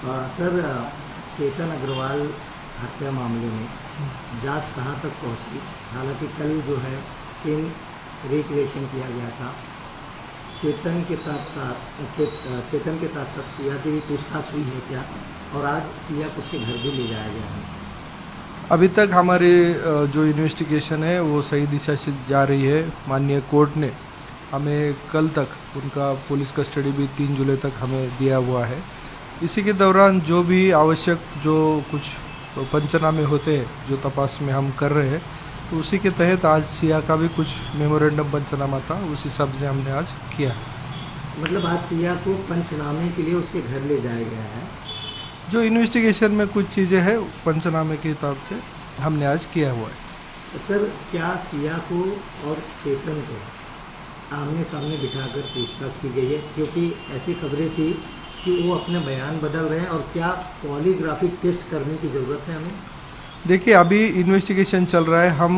Sir, Ketan Agarwal हत्या मामले में जांच कहां तक पहुंची? हालांकि कल जो है सीन रिक्रिएशन किया गया था। चेतन के साथ सिया की भी पूछताछ हुई है क्या? और आज सिया को उसके घर भी ले जाया गया है। अभी तक हमारी जो इन्वेस्टिगेशन है वो सही दिशा से जा रही है। माननीय कोर्ट ने हमें कल तक उनका पुलिस कस्टडी भी 3 जुलाई तक हमें दिया हुआ है। इसी के दौरान जो भी आवश्यक जो कुछ पंचनामे होते हैं जो तपास में हम कर रहे हैं, तो उसी के तहत आज सिया का भी कुछ मेमोरेंडम पंचनामा था, उस हिसाब से हमने आज किया। मतलब आज सिया को पंचनामे के लिए उसके घर ले जाया गया है। जो इन्वेस्टिगेशन में कुछ चीज़ें हैं पंचनामे के हिसाब से हमने आज किया हुआ है। तो सर, क्या सिया को और चेतन को आमने सामने बिठाकर पूछताछ की गई है? क्योंकि ऐसी खबरें थी कि वो अपने बयान बदल रहे हैं। और क्या पॉलीग्राफिक टेस्ट करने की ज़रूरत है हमें? देखिए, अभी इन्वेस्टिगेशन चल रहा है। हम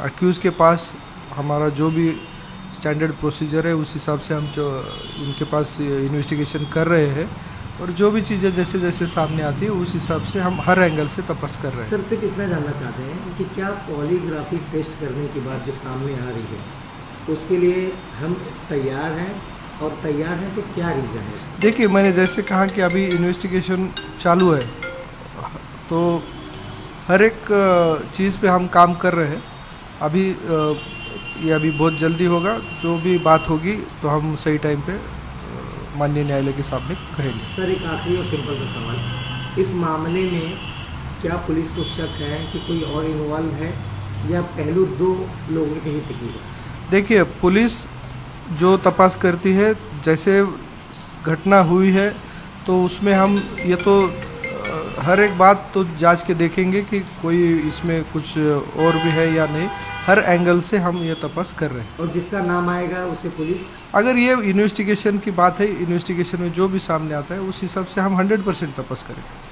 अक्यूज़ के पास हमारा जो भी स्टैंडर्ड प्रोसीजर है उस हिसाब से हम जो उनके पास इन्वेस्टिगेशन कर रहे हैं, और जो भी चीज़ें जैसे जैसे सामने आती है उस हिसाब से हम हर एंगल से तपास कर रहे हैं। सर, सिर्फ इतना जानना चाहते हैं कि क्या पॉलीग्राफिक टेस्ट करने की बात जो सामने आ रही है उसके लिए हम तैयार हैं? और तैयार हैं तो क्या रीज़न है? देखिए, मैंने जैसे कहा कि अभी इन्वेस्टिगेशन चालू है, तो हर एक चीज़ पे हम काम कर रहे हैं। अभी ये अभी बहुत जल्दी होगा। जो भी बात होगी तो हम सही टाइम पे माननीय न्यायालय के सामने कहेंगे। सर, एक आखिरी और सिंपल सा सवाल, इस मामले में क्या पुलिस को शक है कि कोई और इन्वॉल्व है या पहलू 2 लोगों के ही टिकी है? देखिए, पुलिस जो तपास करती है, जैसे घटना हुई है तो उसमें हम ये तो हर एक बात तो जांच के देखेंगे कि कोई इसमें कुछ और भी है या नहीं। हर एंगल से हम ये तपास कर रहे हैं। और जिसका नाम आएगा उसे पुलिस, अगर ये इन्वेस्टिगेशन की बात है, इन्वेस्टिगेशन में जो भी सामने आता है उस हिसाब से हम 100% तपास करेंगे।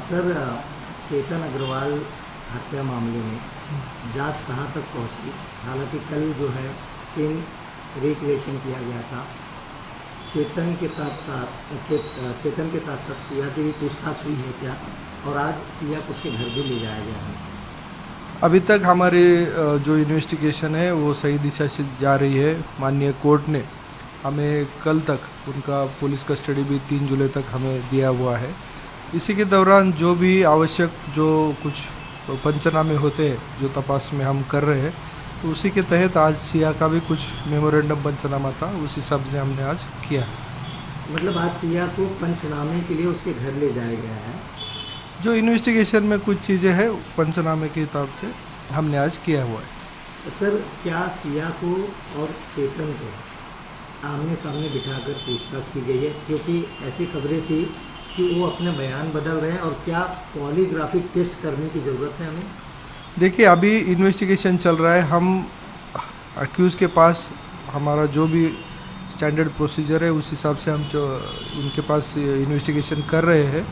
सर, केतन अग्रवाल हत्या मामले में जांच कहां तक पहुंची? हालांकि कल जो है सीन रिक्रिएशन किया गया था। चेतन के साथ सिया की भी पूछताछ हुई है क्या? और आज सिया को उसके घर भी ले जाया गया है। अभी तक हमारी जो इन्वेस्टिगेशन है वो सही दिशा से जा रही है। माननीय कोर्ट ने हमें कल तक उनका पुलिस कस्टडी भी 3 जुलाई तक हमें दिया हुआ है। इसी के दौरान जो भी आवश्यक जो कुछ पंचनामे होते हैं जो तपास में हम कर रहे हैं, तो उसी के तहत आज सिया का भी कुछ मेमोरेंडम पंचनामा था, उस हिसाब से हमने आज किया। मतलब आज सिया को पंचनामे के लिए उसके घर ले जाया गया है। जो इन्वेस्टिगेशन में कुछ चीज़ें हैं पंचनामे के हिसाब से हमने आज किया हुआ है। तो सर, क्या सिया को और चेतन को आमने सामने बिठाकर पूछताछ की गई है? क्योंकि ऐसी खबरें थी कि वो अपने बयान बदल रहे हैं। और क्या पॉलीग्राफिक टेस्ट करने की ज़रूरत है हमें? देखिए, अभी इन्वेस्टिगेशन चल रहा है। हम अक्यूज़ के पास हमारा जो भी स्टैंडर्ड प्रोसीजर है उस हिसाब से हम जो उनके पास इन्वेस्टिगेशन कर रहे हैं,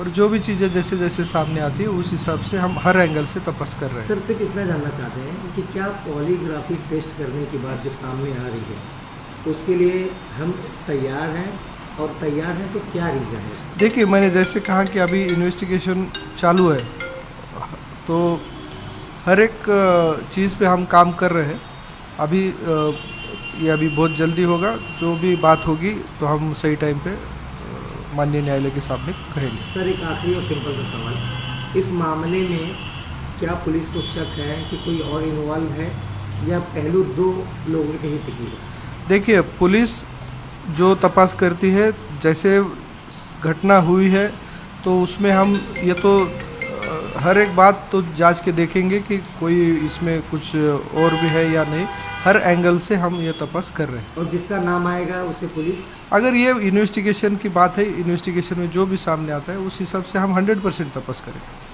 और जो भी चीज़ें जैसे जैसे सामने आती है उस हिसाब से हम हर एंगल से तपास कर रहे हैं। सर सिर्फ इतना जानना चाहते हैं कि क्या पॉलीग्राफी टेस्ट करने की बात जो सामने आ रही है उसके लिए हम तैयार हैं, और तैयार हैं तो क्या रीज़न है? देखिए, मैंने जैसे कहा कि अभी इन्वेस्टिगेशन चालू है, तो हर एक चीज़ पे हम काम कर रहे हैं। अभी ये अभी बहुत जल्दी होगा। जो भी बात होगी तो हम सही टाइम पे माननीय न्यायालय के सामने कहेंगे। सर एक आखिरी और सिंपल सा सवाल, इस मामले में क्या पुलिस को शक है कि कोई और इन्वॉल्व है या पहलू दो लोगों के ही टिकी है? देखिए, पुलिस जो तपास करती है, जैसे घटना हुई है तो उसमें हम ये तो हर एक बात तो जांच के देखेंगे कि कोई इसमें कुछ और भी है या नहीं। हर एंगल से हम ये तपास कर रहे हैं। और जिसका नाम आएगा उसे पुलिस, अगर ये इन्वेस्टिगेशन की बात है, इन्वेस्टिगेशन में जो भी सामने आता है उस हिसाब से हम 100% तपास करेंगे।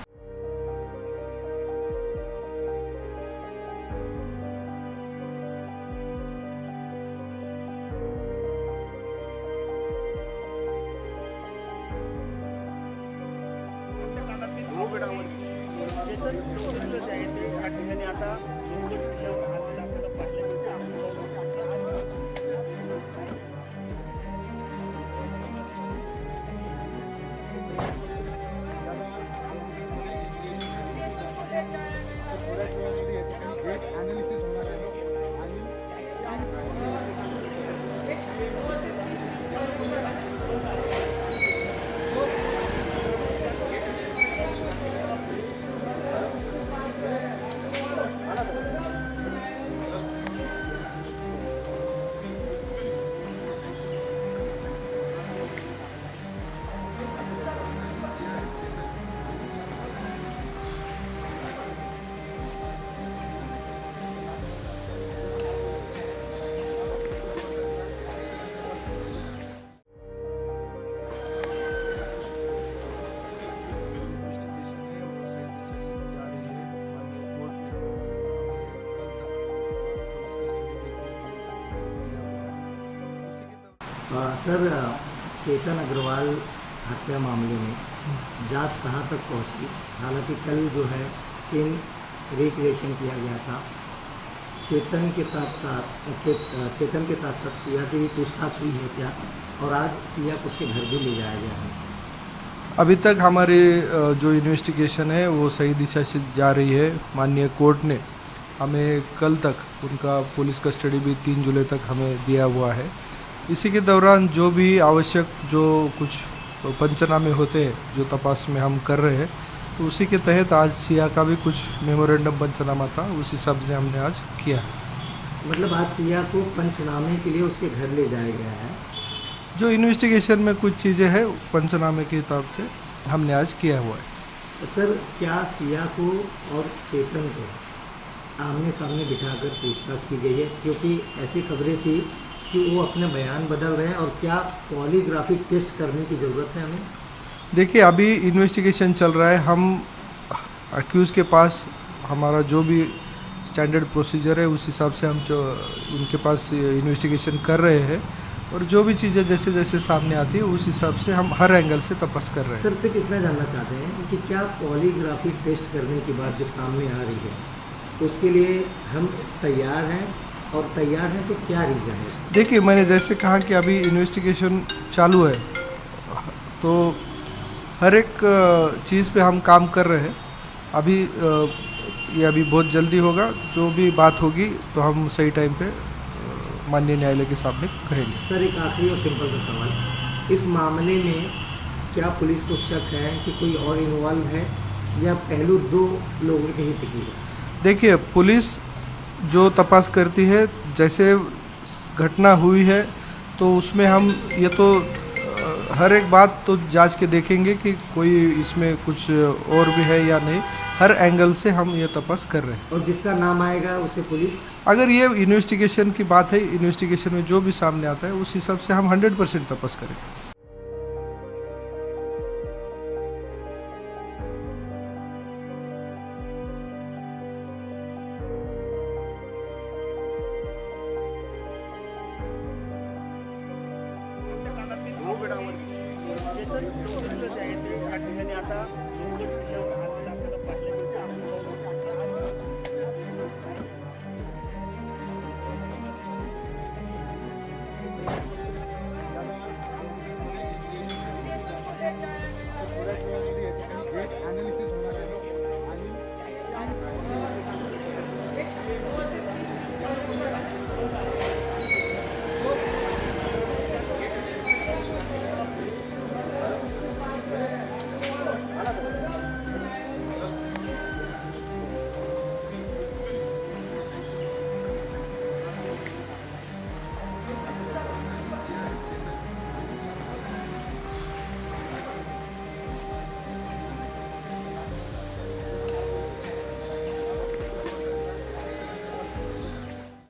सर चेतन अग्रवाल हत्या मामले में जांच कहां तक पहुंची? हालांकि कल जो है सीन रिक्रिएशन किया गया था। चेतन के साथ साथ सिया की भी पूछताछ हुई है क्या? और आज सिया को उसके घर भी ले जाया गया है। अभी तक हमारी जो इन्वेस्टिगेशन है वो सही दिशा से जा रही है। माननीय कोर्ट ने हमें कल तक उनका पुलिस कस्टडी भी 3 जुलाई तक हमें दिया हुआ है। इसी के दौरान जो भी आवश्यक जो कुछ पंचनामे होते हैं जो तपास में हम कर रहे हैं, तो उसी के तहत आज सिया का भी कुछ मेमोरेंडम पंचनामा था, उस हिसाब से हमने आज किया। मतलब आज सिया को पंचनामे के लिए उसके घर ले जाया गया है? जो इन्वेस्टिगेशन में कुछ चीज़ें हैं पंचनामे के हिसाब से हमने आज किया हुआ है। सर क्या सिया को और चेतन को आमने सामने बिठाकर पूछताछ की गई है? क्योंकि ऐसी खबरें थी कि वो अपने बयान बदल रहे हैं, और क्या पॉलीग्राफिक टेस्ट करने की ज़रूरत है हमें? देखिए, अभी इन्वेस्टिगेशन चल रहा है। हम अक्यूज़ के पास हमारा जो भी स्टैंडर्ड प्रोसीजर है उस हिसाब से हम जो उनके पास इन्वेस्टिगेशन कर रहे हैं, और जो भी चीज़ें जैसे जैसे सामने आती है उस हिसाब से हम हर एंगल से तपास कर रहे हैं। सर सिर्फ इतना जानना चाहते हैं कि क्या पॉलीग्राफिक टेस्ट करने की बात जो सामने आ रही है उसके लिए हम तैयार हैं, और तैयार हैं तो क्या रीज़न है? देखिए, मैंने जैसे कहा कि अभी इन्वेस्टिगेशन चालू है, तो हर एक चीज़ पे हम काम कर रहे हैं। अभी ये अभी बहुत जल्दी होगा। जो भी बात होगी तो हम सही टाइम पे माननीय न्यायालय के सामने कहेंगे। सर एक आखिरी और सिंपल सा सवाल, इस मामले में क्या पुलिस को शक है कि कोई और इन्वॉल्व है या पहलू दो लोगों के ही टिकी है? देखिए, पुलिस जो तपास करती है, जैसे घटना हुई है तो उसमें हम ये तो हर एक बात तो जांच के देखेंगे कि कोई इसमें कुछ और भी है या नहीं। हर एंगल से हम ये तपास कर रहे हैं। और जिसका नाम आएगा उसे पुलिस, अगर ये इन्वेस्टिगेशन की बात है, इन्वेस्टिगेशन में जो भी सामने आता है उस हिसाब से हम 100% तपास करेंगे।